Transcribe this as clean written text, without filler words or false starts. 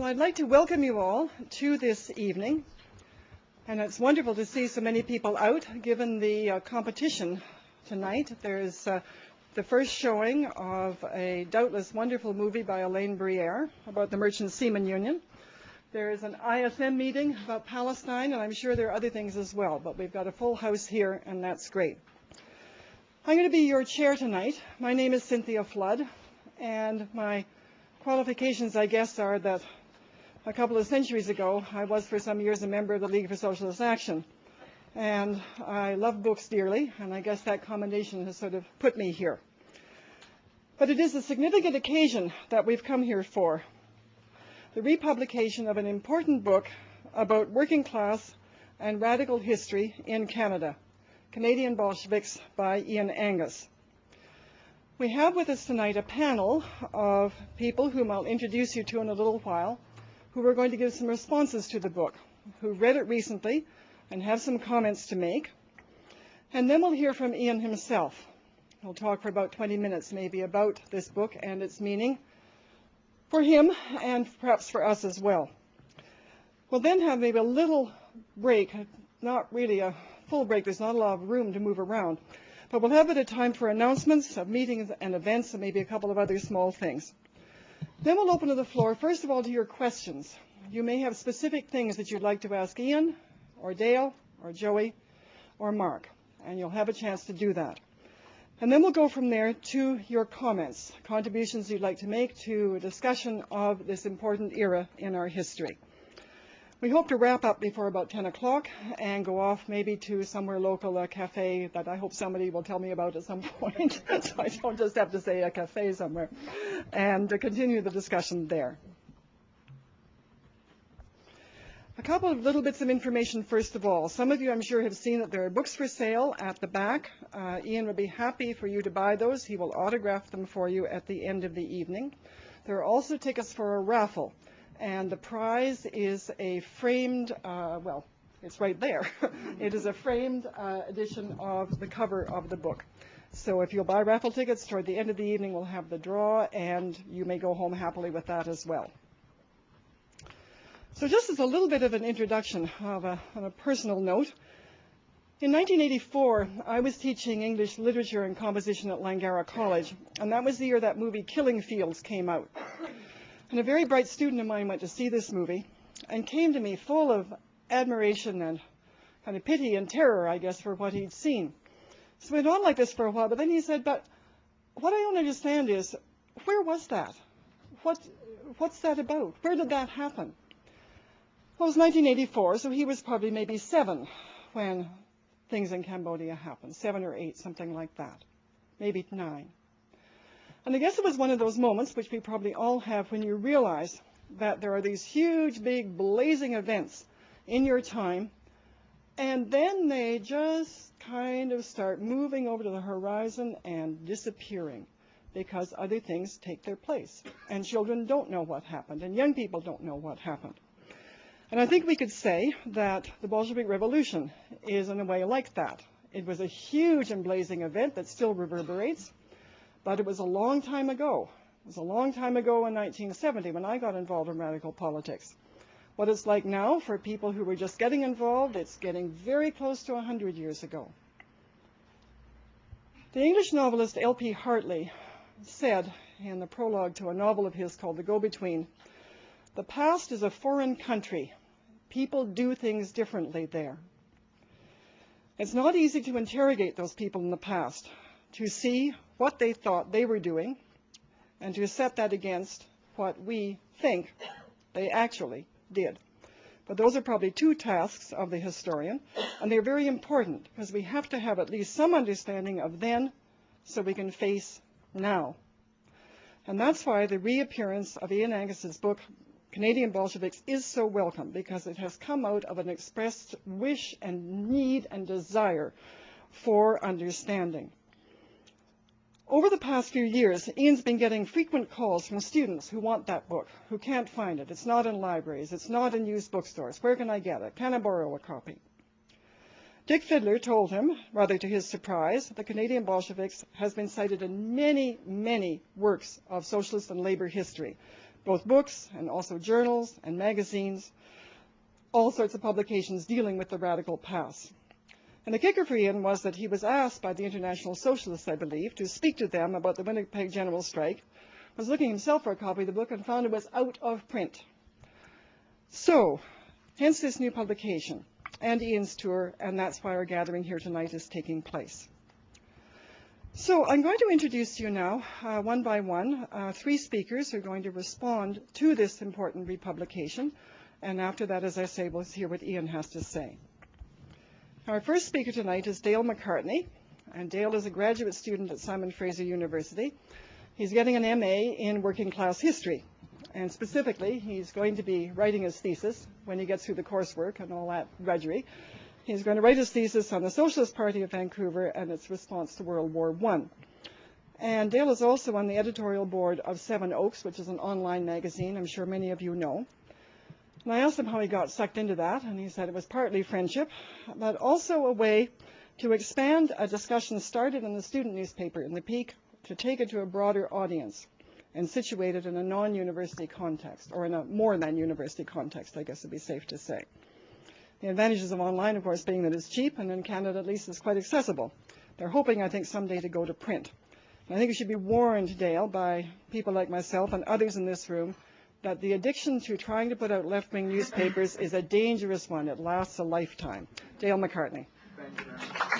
Well, I'd like to welcome you all to this evening, and it's wonderful to see so many people out given the competition tonight. There's the first showing of a doubtless wonderful movie by Elaine Briere about the Merchant Seaman Union. There is an ISM meeting about Palestine, and I'm sure there are other things as well, but we've got a full house here, and that's great. I'm going to be your chair tonight. My name is Cynthia Flood, and my qualifications, I guess, are that a couple of centuries ago, I was for some years a member of the League for Socialist Action. And I love books dearly, and I guess that combination has sort of put me here. But it is a significant occasion that we've come here for. The republication of an important book about working class and radical history in Canada, Canadian Bolsheviks by Ian Angus. We have with us tonight a panel of people whom I'll introduce you to in a little while, who are going to give some responses to the book, who read it recently and have some comments to make. And then we'll hear from Ian himself. He'll talk for about 20 minutes maybe about this book and its meaning for him and perhaps for us as well. We'll then have maybe a little break, not really a full break, there's not a lot of room to move around, but we'll have a bit of time for announcements of meetings and events and maybe a couple of other small things. Then we'll open to the floor, first of all, to your questions. You may have specific things that you'd like to ask Ian, or Dale, or Joey, or Mark, and you'll have a chance to do that. And then we'll go from there to your comments, contributions you'd like to make to a discussion of this important era in our history. We hope to wrap up before about 10 o'clock and go off maybe to somewhere local, a cafe that I hope somebody will tell me about at some point, so I don't just have to say a cafe somewhere, and to continue the discussion there. A couple of little bits of information first of all. Some of you, I'm sure, have seen that there are books for sale at the back. Ian would be happy for you to buy those. He will autograph them for you at the end of the evening. There are also tickets for a raffle. And the prize is a framed, well, it's right there. It is a framed edition of the cover of the book. So if you'll buy raffle tickets toward the end of the evening, we'll have the draw, and you may go home happily with that as well. So just as a little bit of an introduction on a personal note, in 1984, I was teaching English literature and composition at Langara College, and that was the year that movie Killing Fields came out. And a very bright student of mine went to see this movie and came to me full of admiration and kind of pity and terror, I guess, for what he'd seen. So it went on like this for a while, but then he said, but what I don't understand is, where was that? What's that about? Where did that happen? Well, it was 1984, so he was probably maybe 7 when things in Cambodia happened, 7 or 8, something like that, maybe 9. And I guess it was one of those moments, which we probably all have, when you realize that there are these huge, big, blazing events in your time, and then they just kind of start moving over to the horizon and disappearing because other things take their place. And children don't know what happened, and young people don't know what happened. And I think we could say that the Bolshevik Revolution is, in a way, like that. It was a huge and blazing event that still reverberates. But it was a long time ago. It was a long time ago in 1970 when I got involved in radical politics. What it's like now for people who were just getting involved, it's getting very close to 100 years ago. The English novelist L.P. Hartley said in the prologue to a novel of his called The Go-Between, "The past is a foreign country. People do things differently there." It's not easy to interrogate those people in the past, to see what they thought they were doing, and to set that against what we think they actually did. But those are probably 2 tasks of the historian, and they're very important, because we have to have at least some understanding of then so we can face now. And that's why the reappearance of Ian Angus's book, Canadian Bolsheviks, is so welcome, because it has come out of an expressed wish and need and desire for understanding. Over the past few years, Ian's been getting frequent calls from students who want that book, who can't find it. It's not in libraries. It's not in used bookstores. Where can I get it? Can I borrow a copy? Dick Fiddler told him, rather to his surprise, the Canadian Bolsheviks has been cited in many, many works of socialist and labor history. both books and also journals and magazines, all sorts of publications dealing with the radical past. And the kicker for Ian was that he was asked by the International Socialists, I believe, to speak to them about the Winnipeg General Strike, was looking himself for a copy of the book and found it was out of print. So, hence this new publication and Ian's tour, and that's why our gathering here tonight is taking place. So I'm going to introduce to you now, one by one, 3 speakers who are going to respond to this important republication. And after that, as I say, we'll hear what Ian has to say. Our first speaker tonight is Dale McCartney. And Dale is a graduate student at Simon Fraser University. He's getting an MA in working class history. And specifically, he's going to be writing his thesis when he gets through the coursework and all that drudgery. He's going to write his thesis on the Socialist Party of Vancouver and its response to World War I. And Dale is also on the editorial board of Seven Oaks, which is an online magazine I'm sure many of you know. And I asked him how he got sucked into that, and he said it was partly friendship, but also a way to expand a discussion started in the student newspaper in the Peak to take it to a broader audience and situate it in a non-university context, or in a more than university context, I guess would be safe to say. The advantages of online, of course, being that it's cheap, and in Canada at least it's quite accessible. They're hoping, I think, someday to go to print. And I think it should be warned, Dale, by people like myself and others in this room, that the addiction to trying to put out left-wing newspapers is a dangerous one. It lasts a lifetime. Dale McCartney. Thank you very much.